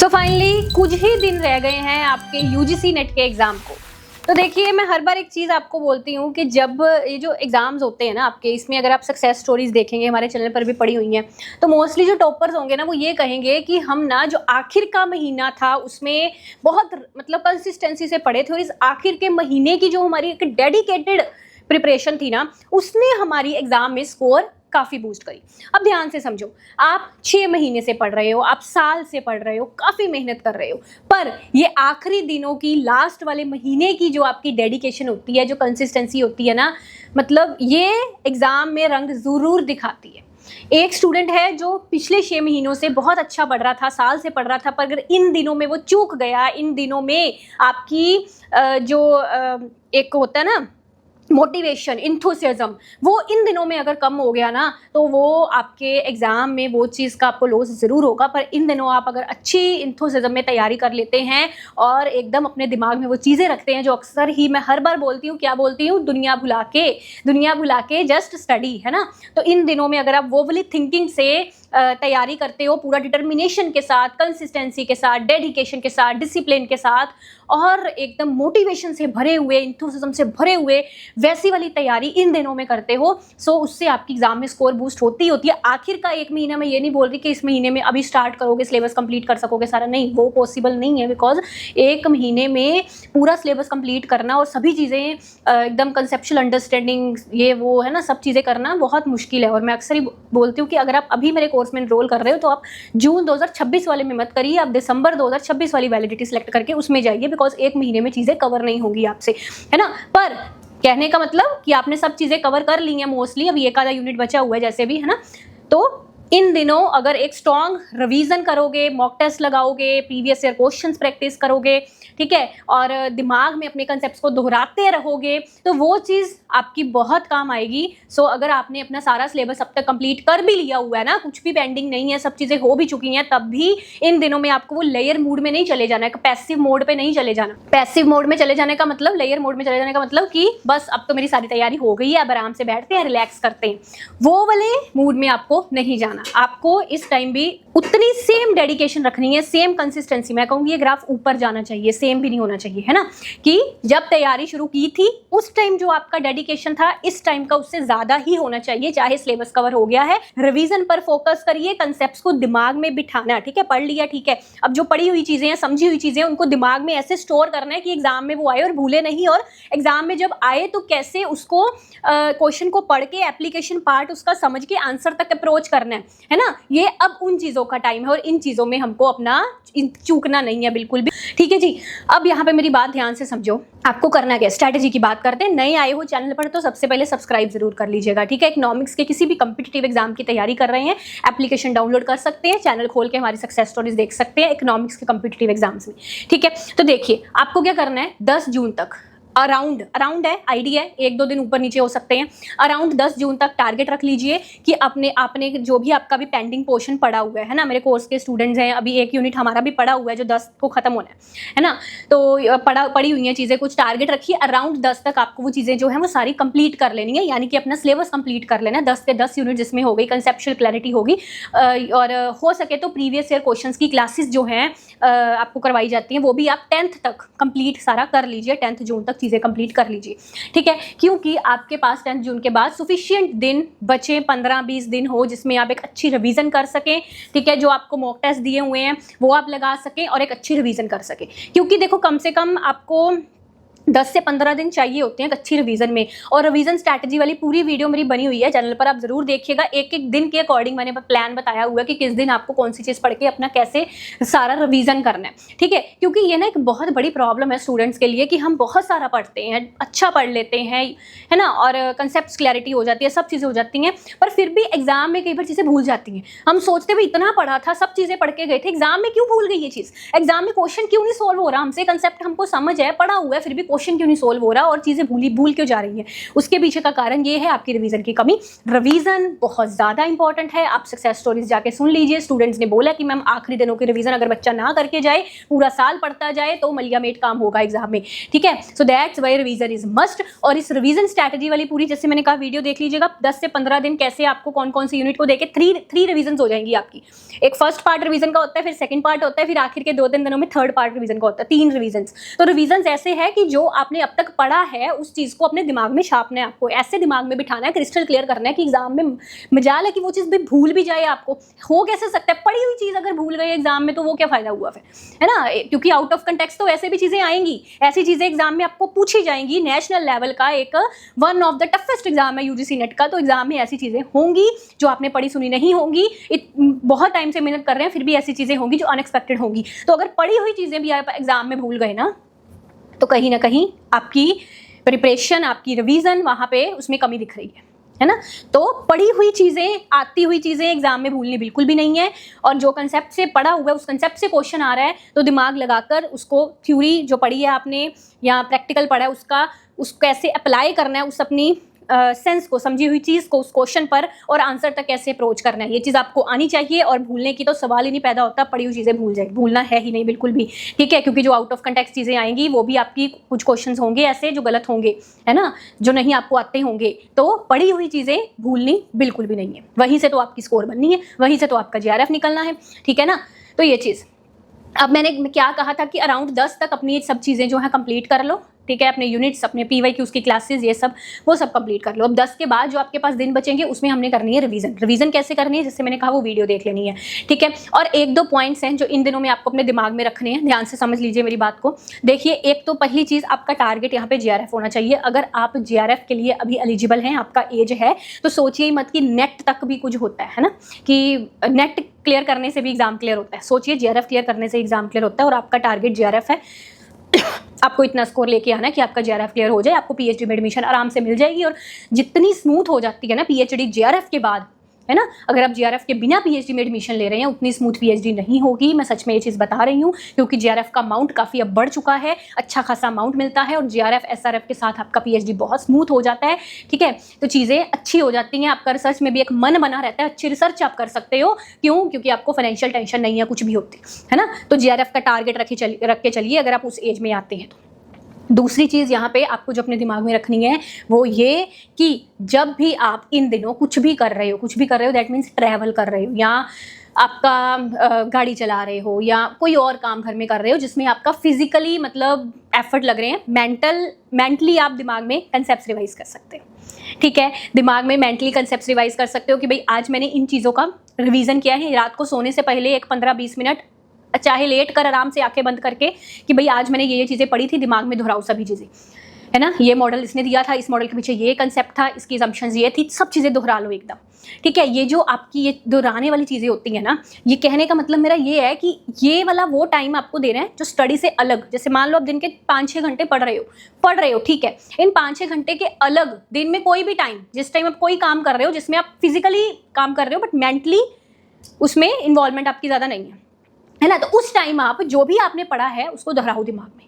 So finally कुछ ही दिन रह गए हैं आपके यूजीसी नेट के एग्ज़ाम को। तो देखिए, मैं हर बार एक चीज़ आपको बोलती हूँ कि जब ये जो एग्ज़ाम्स होते हैं ना आपके, इसमें अगर आप सक्सेस स्टोरीज देखेंगे, हमारे चैनल पर भी पड़ी हुई हैं, तो मोस्टली जो टॉपर्स होंगे ना वो ये कहेंगे कि हम ना जो आखिर का महीना था उसमें बहुत मतलब कंसिस्टेंसी से पढ़े थे, और इस आखिर के महीने की जो हमारी एक डेडिकेटेड प्रिपरेशन थी ना, उसने हमारी एग्ज़ाम में स्कोर काफ़ी बूस्ट करी। अब ध्यान से समझो, आप 6 महीने से पढ़ रहे हो, आप साल से पढ़ रहे हो, काफ़ी मेहनत कर रहे हो, पर ये आखिरी दिनों की लास्ट वाले महीने की जो आपकी डेडिकेशन होती है, जो कंसिस्टेंसी होती है ना, मतलब ये एग्ज़ाम में रंग ज़रूर दिखाती है। एक स्टूडेंट है जो पिछले 6 महीनों से बहुत अच्छा पढ़ रहा था, साल से पढ़ रहा था, पर अगर इन दिनों में वो चूक गया, इन दिनों में आपकी एक होता है ना मोटिवेशन, इंथुसियाज्म, वो इन दिनों में अगर कम हो गया ना, तो वो आपके एग्ज़ाम में वो चीज़ का आपको लॉस ज़रूर होगा। पर इन दिनों आप अगर अच्छी इंथुसियाज्म में तैयारी कर लेते हैं और एकदम अपने दिमाग में वो चीज़ें रखते हैं जो अक्सर ही मैं हर बार बोलती हूँ, क्या बोलती हूँ, दुनिया भुला के जस्ट स्टडी, है ना। तो इन दिनों में अगर आप वो वाली थिंकिंग से तैयारी करते हो, पूरा डिटर्मिनेशन के साथ, कंसिस्टेंसी के साथ, डेडिकेशन के साथ, डिसिप्लिन के साथ, और एकदम मोटिवेशन से भरे हुए, इंथुसिज्म से भरे हुए, वैसी वाली तैयारी इन दिनों में करते हो, सो उससे आपकी एग्जाम में स्कोर बूस्ट होती है। आखिर का एक महीना, मैं ये नहीं बोल रही कि इस महीने में अभी स्टार्ट करोगे सिलेबस कंप्लीट कर सकोगे सारा, नहीं, वो पॉसिबल नहीं है। बिकॉज एक महीने में पूरा सिलेबस कंप्लीट करना और सभी चीज़ें एकदम कंसेप्चुअल अंडरस्टैंडिंग, ये वो है ना, सब चीज़ें करना बहुत मुश्किल है। और मैं अक्सर ही बोलती हूँ कि अगर आप अभी मेरे कोर्स में एनरोल कर रहे हो तो आप जून 2026 वाले में मत करिए, आप दिसंबर 2026 वाली वैलिडिटी सेलेक्ट करके उसमें जाइए, बिकॉज एक महीने में चीज़ें कवर नहीं होंगी आपसे, है ना। पर कहने का मतलब कि आपने सब चीज़ें कवर कर ली हैं मोस्टली, अभी एक आधा यूनिट बचा हुआ है जैसे भी, है ना। तो इन दिनों अगर एक स्ट्रॉन्ग रिवीजन करोगे, मॉक टेस्ट लगाओगे, प्रीवियस ईयर क्वेश्चंस प्रैक्टिस करोगे, ठीक है, और दिमाग में अपने कंसेप्ट्स को दोहराते रहोगे, तो वो चीज़ आपकी बहुत काम आएगी। सो अगर आपने अपना सारा सिलेबस अब तक कंप्लीट कर भी लिया हुआ है ना, कुछ भी पेंडिंग नहीं है, सब चीज़ें हो भी चुकी हैं, तब भी इन दिनों में आपको वो लेयर मोड में नहीं चले जाना है, पैसिव मोड पे नहीं चले जाना। पैसिव मोड में चले जाने का मतलब, लेयर मोड में चले जाने का मतलब कि बस अब तो मेरी सारी तैयारी हो गई है, अब आराम से बैठते हैं, रिलैक्स करते हैं, वो वाले मूड में आपको नहीं जाना। आपको इस टाइम भी उतनी सेम डेडिकेशन रखनी है, सेम कंसिस्टेंसी। मैं कहूँगी ये ग्राफ ऊपर जाना चाहिए, सेम भी नहीं होना चाहिए, है ना, कि जब तैयारी शुरू की थी उस टाइम जो आपका डेडिकेशन था, इस टाइम का उससे ज्यादा ही होना चाहिए। चाहे सिलेबस कवर हो गया है, रिवीजन पर फोकस करिए, कंसेप्ट्स को दिमाग में बिठाना, ठीक है, पढ़ लिया, ठीक है, अब जो पढ़ी हुई चीजें हैं, समझी हुई चीजें हैं, उनको दिमाग में ऐसे स्टोर करना है कि एग्जाम में वो आए और भूले नहीं, और एग्जाम में जब आए तो कैसे उसको क्वेश्चन को पढ़ के एप्लीकेशन पार्ट उसका समझ के आंसर तक अप्रोच करना है ना। ये अब उन चीजों का टाइम है और इन चीजों में हमको अपना चूकना नहीं है बिल्कुल भी, ठीक है जी। अब यहाँ पे मेरी बात ध्यान से समझो, आपको करना क्या है, स्ट्रैटेजी की बात करते हैं। नए आए हो चैनल पर तो सबसे पहले सब्सक्राइब जरूर कर लीजिएगा, ठीक है। इकोनॉमिक्स के किसी भी कॉम्पिटिटिव एग्जाम की तैयारी कर रहे हैं, एप्लीकेशन डाउनलोड कर सकते हैं, चैनल खोल के हमारी सक्सेस स्टोरीज देख सकते हैं इकोनॉमिक्स के कॉम्पिटिटिव एग्जाम्स में, ठीक है। तो देखिए, आपको क्या करना है, 10 जून तक अराउंड है, आईडी है, 1-2 दिन ऊपर नीचे हो सकते हैं, अराउंड 10 जून तक टारगेट रख लीजिए कि आपने जो भी आपका भी पेंडिंग पोर्शन पड़ा हुआ है ना, मेरे कोर्स के स्टूडेंट्स हैं, अभी एक यूनिट हमारा भी पड़ा हुआ है जो 10 को खत्म होना है ना, तो पड़ी हुई हैं चीज़ें, कुछ टारगेट रखिए, अराउंड 10 तक आपको वो चीज़ें जो है वो सारी कंप्लीट कर लेनी है, यानी कि अपना सिलेबस कंप्लीट कर लेना है। 10 के 10 यूनिट जिसमें हो गई, कंसेप्चुअल क्लैरिटी होगी, और हो सके तो प्रीवियस ईयर क्वेश्चंस की क्लासेस जो हैं आपको करवाई जाती हैं, वो भी आप 10th तक कंप्लीट सारा कर लीजिए, 10th जून तक चीज़ें कंप्लीट कर लीजिए, ठीक है, क्योंकि आपके पास 10 जून के बाद सफिशिएंट दिन बचे, 15-20 दिन हो जिसमें आप एक अच्छी रिवीजन कर सकें, ठीक है, जो आपको मॉक टेस्ट दिए हुए हैं वो आप लगा सकें और एक अच्छी रिवीजन कर सकें। क्योंकि देखो, कम से कम आपको 10 से 15 दिन चाहिए होते हैं एक अच्छी रिवीजन में, और रिवीजन स्ट्रैटेजी वाली पूरी वीडियो मेरी बनी हुई है चैनल पर, आप जरूर देखिएगा। एक एक दिन के अकॉर्डिंग मैंने प्लान बताया हुआ है कि किस दिन आपको कौन सी चीज़ पढ़ के अपना कैसे सारा रिवीजन करना है, ठीक है। क्योंकि ये ना एक बहुत बड़ी प्रॉब्लम है स्टूडेंट्स के लिए कि हम बहुत सारा पढ़ते हैं, अच्छा पढ़ लेते हैं, है ना, और कंसेप्ट क्लैरिटी हो जाती है, सब चीज़ें हो जाती हैं, पर फिर भी एग्जाम में कई बार चीज़ें भूल जाती हैं। हम सोचते हुए इतना पढ़ा था, सब चीज़ें पढ़ के गए थे, एग्जाम में क्यों भूल गई ये चीज़, एग्जाम में क्वेश्चन क्यों नहीं सोल्व हो रहा हमसे, कंसेप्ट हमको समझ है, पढ़ा हुआ है, फिर भी क्वेश्चन क्यों नहीं सोल्व हो रहा और चीज़ें भूल क्यों जा रही हैं, उसके पीछे का कारण ये है आपकी रिवीजन की कमी। रिवीजन बहुत ज़्यादा इंपॉर्टेंट है। आप सक्सेस स्टोरीज जाके सुन लीजिए। स्टूडेंट्स ने बोला कि मैम आखिरी दिनों की रिवीजन अगर बच्चा ना करके जाए, पूरा साल पढ़ता जाए, तो मलियामेट काम होगा एग्जाम में, ठीक है। So that's why revision is must. और इस रिवीजन स्ट्रैटेजी वाली पूरी, जैसे मैंने कहा, वीडियो देख लीजिएगा। 10 से 15 दिन कैसे आपको कौन कौन सी यूनिट को देके थ्री रिवीजन हो जाएंगी आपकी। एक फर्स्ट पार्ट रिवीजन का होता है, फिर सेकंड पार्ट होता है, फिर आखिर के 2-3 दिनों में थर्ड पार्ट रिवीजन का होता है। 3 रिवीजन। तो रिवीजन ऐसे है कि जो आपने अब तक पढ़ा है उस चीज को अपने दिमाग में छापना है, आपको ऐसे दिमाग में बिठाना है, क्रिस्टल क्लियर करना है कि एग्जाम में मजाल है कि वो चीज भी भूल भी जाए आपको। हो कैसे सकता है, पढ़ी हुई चीज अगर भूल गई एग्जाम में तो वो क्या फायदा हुआ फिर, है ना। क्योंकि आउट ऑफ कंटेक्स्ट तो वैसे भी चीजें आएंगी, ऐसी चीजें एग्जाम में आपको पूछी जाएंगी। नेशनल लेवल का एक one of the toughest exam है यूजीसी नेट का, तो एग्जाम में ऐसी चीजें होंगी जो आपने पढ़ी सुनी नहीं होंगी। बहुत टाइम से मेहनत कर रहे हैं फिर भी ऐसी चीजें होंगी जो अनएक्सपेक्टेड होंगी। तो अगर पढ़ी हुई चीजें भी आप एग्जाम में भूल गए ना, तो कहीं ना कहीं आपकी प्रिपरेशन, आपकी रिवीजन वहां पे उसमें कमी दिख रही है ना। तो पढ़ी हुई चीज़ें, आती हुई चीज़ें एग्जाम में भूलनी बिल्कुल भी नहीं है। और जो कंसेप्ट से पढ़ा हुआ है उस कंसेप्ट से क्वेश्चन आ रहा है तो दिमाग लगाकर उसको, थ्योरी जो पढ़ी है आपने या प्रैक्टिकल पढ़ा है उसको कैसे अप्लाई करना है, उस अपनी सेंस को, समझी हुई चीज़ को उस क्वेश्चन पर और आंसर तक कैसे अप्रोच करना है, ये चीज़ आपको आनी चाहिए। और भूलने की तो सवाल ही नहीं पैदा होता, पढ़ी हुई चीज़ें भूल जाए, भूलना है ही नहीं बिल्कुल भी, ठीक है। क्योंकि जो आउट ऑफ कंटेक्स्ट चीज़ें आएंगी वो भी आपकी कुछ क्वेश्चंस होंगे ऐसे जो गलत होंगे, है ना, जो नहीं आपको आते होंगे। तो पढ़ी हुई चीज़ें भूलनी बिल्कुल भी नहीं है। वहीं से तो आपकी स्कोर बननी है, वहीं से तो आपका JRF निकलना है, ठीक है ना। तो ये चीज़, अब मैंने क्या कहा था कि अराउंड 10 तक अपनी सब चीज़ें जो है कंप्लीट कर लो, ठीक है। अपने यूनिट्स, अपने PYQs की क्लासेस, ये सब वो सब कंप्लीट कर लो। अब 10 के बाद जो आपके पास दिन बचेंगे उसमें हमने करनी है रिवीजन। रिवीजन कैसे करनी है, जैसे मैंने कहा वो वीडियो देख लेनी है, ठीक है। और 1-2 पॉइंट्स हैं जो इन दिनों में आपको अपने दिमाग में रखने हैं, ध्यान से समझ लीजिए मेरी बात को। देखिए, एक तो पहली चीज़, आपका टारगेट यहाँ पे JRF होना चाहिए। अगर आप JRF के लिए अभी एलिजिबल हैं, आपका एज है, तो सोचिए मत कि नेट तक भी कुछ होता है ना, कि नेट क्लियर करने से भी एग्जाम क्लियर होता है। सोचिए JRF क्लियर करने से एग्जाम क्लियर होता है और आपका टारगेट JRF है। आपको इतना स्कोर लेके आना है कि आपका JRF क्लियर हो जाए, आपको PhD में एडमिशन आराम से मिल जाएगी। और जितनी स्मूथ हो जाती है ना PhD JRF के बाद, है ना, अगर आप JRF के बिना PhD में एडमिशन ले रहे हैं उतनी स्मूथ PhD नहीं होगी। मैं सच में ये चीज़ बता रही हूँ, क्योंकि JRF का अमाउंट काफ़ी अब बढ़ चुका है, अच्छा खासा अमाउंट मिलता है और JRF SRF के साथ आपका PhD बहुत स्मूथ हो जाता है, ठीक है। तो चीज़ें अच्छी हो जाती हैं, आपका रिसर्च में भी एक मन बना रहता है, अच्छी रिसर्च आप कर सकते हो। क्यों? क्योंकि आपको फाइनेंशियल टेंशन नहीं है कुछ भी होती, है ना। तो JRF का टारगेट रख के चलिए अगर आप उस एज में आते हैं तो। दूसरी चीज़ यहाँ पे आपको जो अपने दिमाग में रखनी है वो ये कि जब भी आप इन दिनों कुछ भी कर रहे हो, दैट मीन्स ट्रैवल कर रहे हो या आपका गाड़ी चला रहे हो या कोई और काम घर में कर रहे हो जिसमें आपका फिजिकली मतलब एफर्ट लग रहे हैं, मेंटली आप दिमाग में कंसेप्ट रिवाइज कर सकते हो, ठीक है। दिमाग में मेंटली कंसेप्ट रिवाइज कर सकते हो कि भाई आज मैंने इन चीज़ों का रिवीजन किया है। रात को सोने से पहले एक 15-20 मिनट, चाहे लेट कर आराम से आंखें बंद करके, कि भाई आज मैंने ये चीज़ें पढ़ी थी, दिमाग में दोहराओ सभी चीज़ें, है ना। ये मॉडल इसने दिया था, इस मॉडल के पीछे ये कंसेप्ट था, इसकी असम्पशंस ये थी, सब चीज़ें दोहरा लो एकदम, ठीक है। ये जो आपकी ये दोहराने वाली चीज़ें होती हैं ना, ये कहने का मतलब मेरा ये है कि ये वाला वो टाइम आपको दे रहे हैं जो स्टडी से अलग। जैसे मान लो आप दिन के 5-6 घंटे पढ़ रहे हो, ठीक है। इन 5-6 घंटे के अलग दिन में कोई भी टाइम, जिस टाइम आप कोई काम कर रहे हो जिसमें आप फिजिकली काम कर रहे हो बट मेंटली उसमें इन्वॉल्वमेंट आपकी ज़्यादा नहीं है ना, तो उस टाइम आप जो भी आपने पढ़ा है उसको दोहराओ दिमाग में,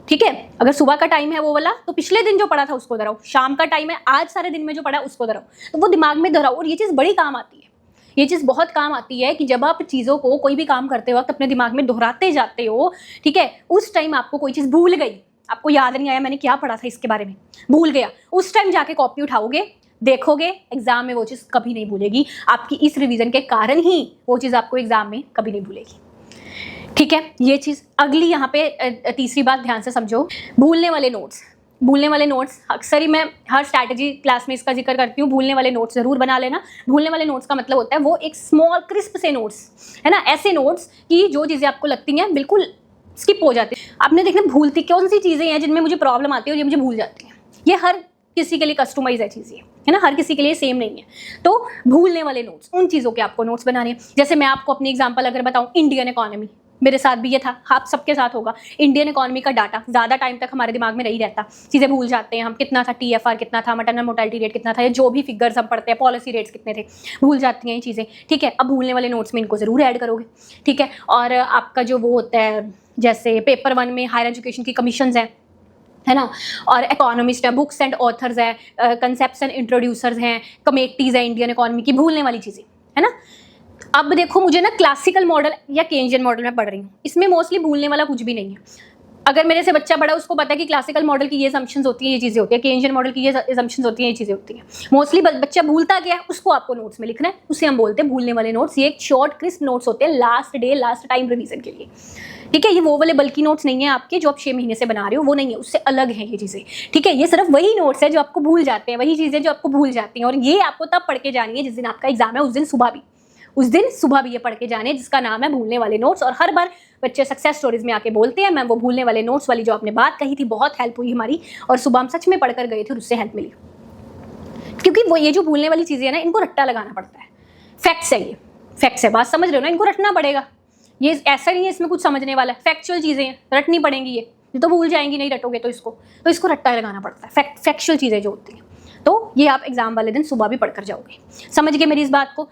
ठीक है। अगर सुबह का टाइम है वो वाला, तो पिछले दिन जो पढ़ा था उसको दोहराओ। शाम का टाइम है, आज सारे दिन में जो पढ़ा उसको दोहराओ, तो वो दिमाग में दोहराओ। और ये चीज़ बड़ी काम आती है, ये चीज़ बहुत काम आती है कि जब आप चीज़ों को, कोई भी काम करते वक्त अपने दिमाग में दोहराते जाते हो, ठीक है। उस टाइम आपको कोई चीज़ भूल गई, आपको याद नहीं आया मैंने क्या पढ़ा था इसके बारे में, भूल गया, उस टाइम जाके कॉपी उठाओगे, देखोगे, एग्जाम में वो चीज़ कभी नहीं भूलेगी। आपकी इस रिवीजन के कारण ही वो चीज़ आपको एग्जाम में कभी नहीं भूलेगी, ठीक है। ये चीज़ अगली यहाँ पे तीसरी बात ध्यान से समझो, भूलने वाले नोट्स अक्सर ही मैं हर स्ट्रैटेजी क्लास में इसका जिक्र करती हूँ। भूलने वाले नोट्स ज़रूर बना लेना। भूलने वाले नोट्स का मतलब होता है वो एक स्मॉल क्रिस्प से नोट्स, है ना, ऐसे नोट्स कि जो चीज़ें आपको लगती हैं बिल्कुल स्किप हो जाती है। आपने देखना भूलती कौन सी चीज़ें हैं जिनमें मुझे प्रॉब्लम आती है और ये मुझे भूल जाती हैं। ये हर किसी के लिए कस्टमाइज है चीज़ें, है ना, हर किसी के लिए सेम नहीं है। तो भूलने वाले नोट्स, उन चीज़ों के आपको नोट्स बनाने हैं। जैसे मैं आपको अपनी एग्जांपल अगर बताऊं, इंडियन इकोनॉमी, मेरे साथ भी ये था, आप सबके साथ होगा। इंडियन इकोनॉमी का डाटा ज़्यादा टाइम तक हमारे दिमाग में नहीं रहता, चीज़ें भूल जाते हैं हम। कितना था TFR, कितना था मैटरनल मोर्टेलिटी रेट, कितना था, ये जो भी फिगर्स हम पढ़ते हैं, पॉलिसी रेट्स कितने थे, भूल जाती हैं ये चीज़ें, ठीक है। अब भूलने वाले नोट्स में इनको ज़रूर ऐड करोगे, ठीक है। और आपका जो वो होता है, जैसे पेपर 1 में हायर एजुकेशन की कमीशंस हैं, है ना, और इकोनॉमिस्ट है, बुक्स एंड ऑथर्स है, कंसेप्ट्स एंड इंट्रोड्यूसर्स हैं, कमेटीज है इंडियन इकोनॉमी की, भूलने वाली चीज़ें, है ना। अब देखो मुझे ना क्लासिकल मॉडल या केंजियन मॉडल में पढ़ रही हूँ, इसमें मोस्टली भूलने वाला कुछ भी नहीं है। अगर मेरे से बच्चा बड़ा उसको पता है कि क्लासिकल मॉडल की ये असम्पशंस होती है, ये चीज़ें होती है, केंजियन मॉडल की ये असम्पशंस होती हैं, ये चीज़ें होती हैं। मोस्टली बच्चा भूलता क्या है उसको आपको नोट्स में लिखना है, उसे हम बोलते हैं भूलने वाले नोट्स। ये एक शॉर्ट क्रिस्प नोट्स होते हैं last day last time revision के लिए, ठीक है। ये वो वाले बल्कि नोट्स नहीं है आपके जो आप 6 महीने से बना रहे हो, वो नहीं है, उससे अलग है ये चीज़ें, ठीक है। ये सिर्फ वही नोट्स है जो आपको भूल जाते हैं, वही चीज़ें जो आपको भूल जाती हैं, और ये आपको तब पढ़ के जानी है जिस दिन आपका एग्जाम है, उस दिन सुबह भी ये पढ़ के जाने, जिसका नाम है भूलने वाले नोट्स। और हर बार बच्चे सक्सेस स्टोरीज में आके बोलते हैं मैम वो भूलने वाले नोट्स वाली जो आपने बात कही थी बहुत हेल्प हुई हमारी, और सुबह हम सच में पढ़कर गए थे और उससे हेल्प मिली। क्योंकि वो ये जो भूलने वाली चीज़ें हैं ना, इनको रट्टा लगाना पड़ता है। फैक्ट्स है, ये फैक्ट्स है, बात समझ रहे हो ना, इनको रटना पड़ेगा। ये ऐसा नहीं है इसमें कुछ समझने वाला है, फैक्चुअल चीज़ें हैं, रटनी पड़ेंगी। ये तो भूल जाएंगी नहीं रटोगे तो इसको रट्टा लगाना पड़ता है, फैक्चुअल चीज़ें जो होती हैं। तो ये आप एग्जाम वाले दिन सुबह भी पढ़कर जाओगे। समझ गए मेरी इस बात को।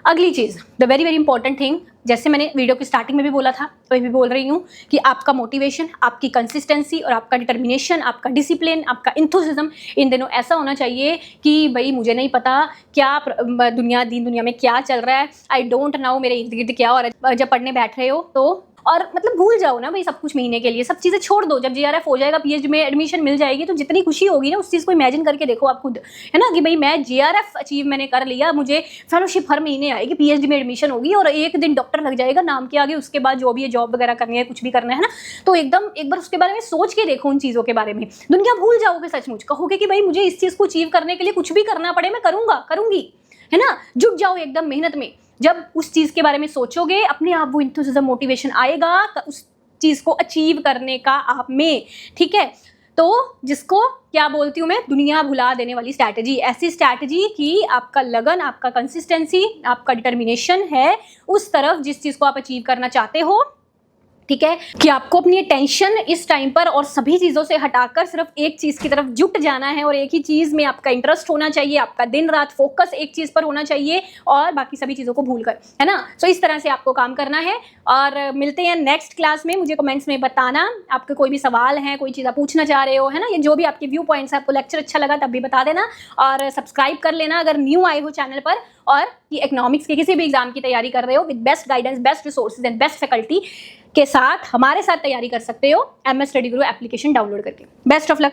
अगली चीज़, the very very important thing, जैसे मैंने वीडियो की स्टार्टिंग में भी बोला था, तो भी बोल रही हूँ कि आपका मोटिवेशन, आपकी कंसिस्टेंसी और आपका डिटर्मिनेशन, आपका डिसिप्लिन, आपका इंथुसिज्म, इन दिनों ऐसा होना चाहिए कि भाई मुझे नहीं पता क्या दुनिया में क्या चल रहा है, आई डोंट नो मेरे इर्द गिर्द क्या हो रहा है। जब पढ़ने बैठ रहे हो तो और मतलब भूल जाओ ना भाई सब कुछ महीने के लिए, सब चीज़ें छोड़ दो। जब JRF हो जाएगा, PhD में एडमिशन मिल जाएगी, तो जितनी खुशी होगी ना उस चीज़ को इमेजिन करके देखो आप खुद, है ना, कि भाई मैं JRF अचीव मैंने कर लिया, मुझे फेलोशिप हर महीने आएगी, PhD में एडमिशन होगी और एक दिन डॉक्टर लग जाएगा नाम के आगे, उसके बाद जो भी है जॉब वगैरह करनी है, कुछ भी करना है ना, तो एकदम एक बार उसके बारे में सोच के देखो, उन चीज़ों के बारे में। दुनिया भूल जाओगे सचमुच, कहोगे कि भाई मुझे इस चीज़ को अचीव करने के लिए कुछ भी करना पड़े मैं करूँगी, है ना। जुट जाओ एकदम मेहनत में। जब उस चीज़ के बारे में सोचोगे अपने आप वो इंथुसिज्म मोटिवेशन आएगा उस चीज़ को अचीव करने का आप में, ठीक है। तो जिसको क्या बोलती हूँ मैं, दुनिया भुला देने वाली स्ट्रैटेजी, ऐसी स्ट्रैटेजी कि आपका लगन, आपका कंसिस्टेंसी, आपका डिटर्मिनेशन है उस तरफ जिस चीज़ को आप अचीव करना चाहते हो, ठीक है, कि आपको अपनी टेंशन इस टाइम पर और सभी चीज़ों से हटाकर सिर्फ एक चीज़ की तरफ जुट जाना है और एक ही चीज़ में आपका इंटरेस्ट होना चाहिए, आपका दिन रात फोकस एक चीज़ पर होना चाहिए और बाकी सभी चीज़ों को भूलकर, है ना। सो इस तरह से आपको काम करना है और मिलते हैं नेक्स्ट क्लास में। मुझे कमेंट्स में बताना आपके कोई भी सवाल हैं, कोई चीज़ आप पूछना चाह रहे हो, है ना, ये जो भी आपके व्यू पॉइंट्स है, आपको लेक्चर अच्छा लगा तब भी बता देना और सब्सक्राइब कर लेना अगर न्यू आए हो चैनल पर, और कि इकोनॉमिक्स के किसी भी एग्जाम की तैयारी कर रहे हो with best guidance, best resources and best faculty के साथ हमारे साथ तैयारी कर सकते हो MS स्टडी गुरु एप्लीकेशन डाउनलोड करके। Best of luck.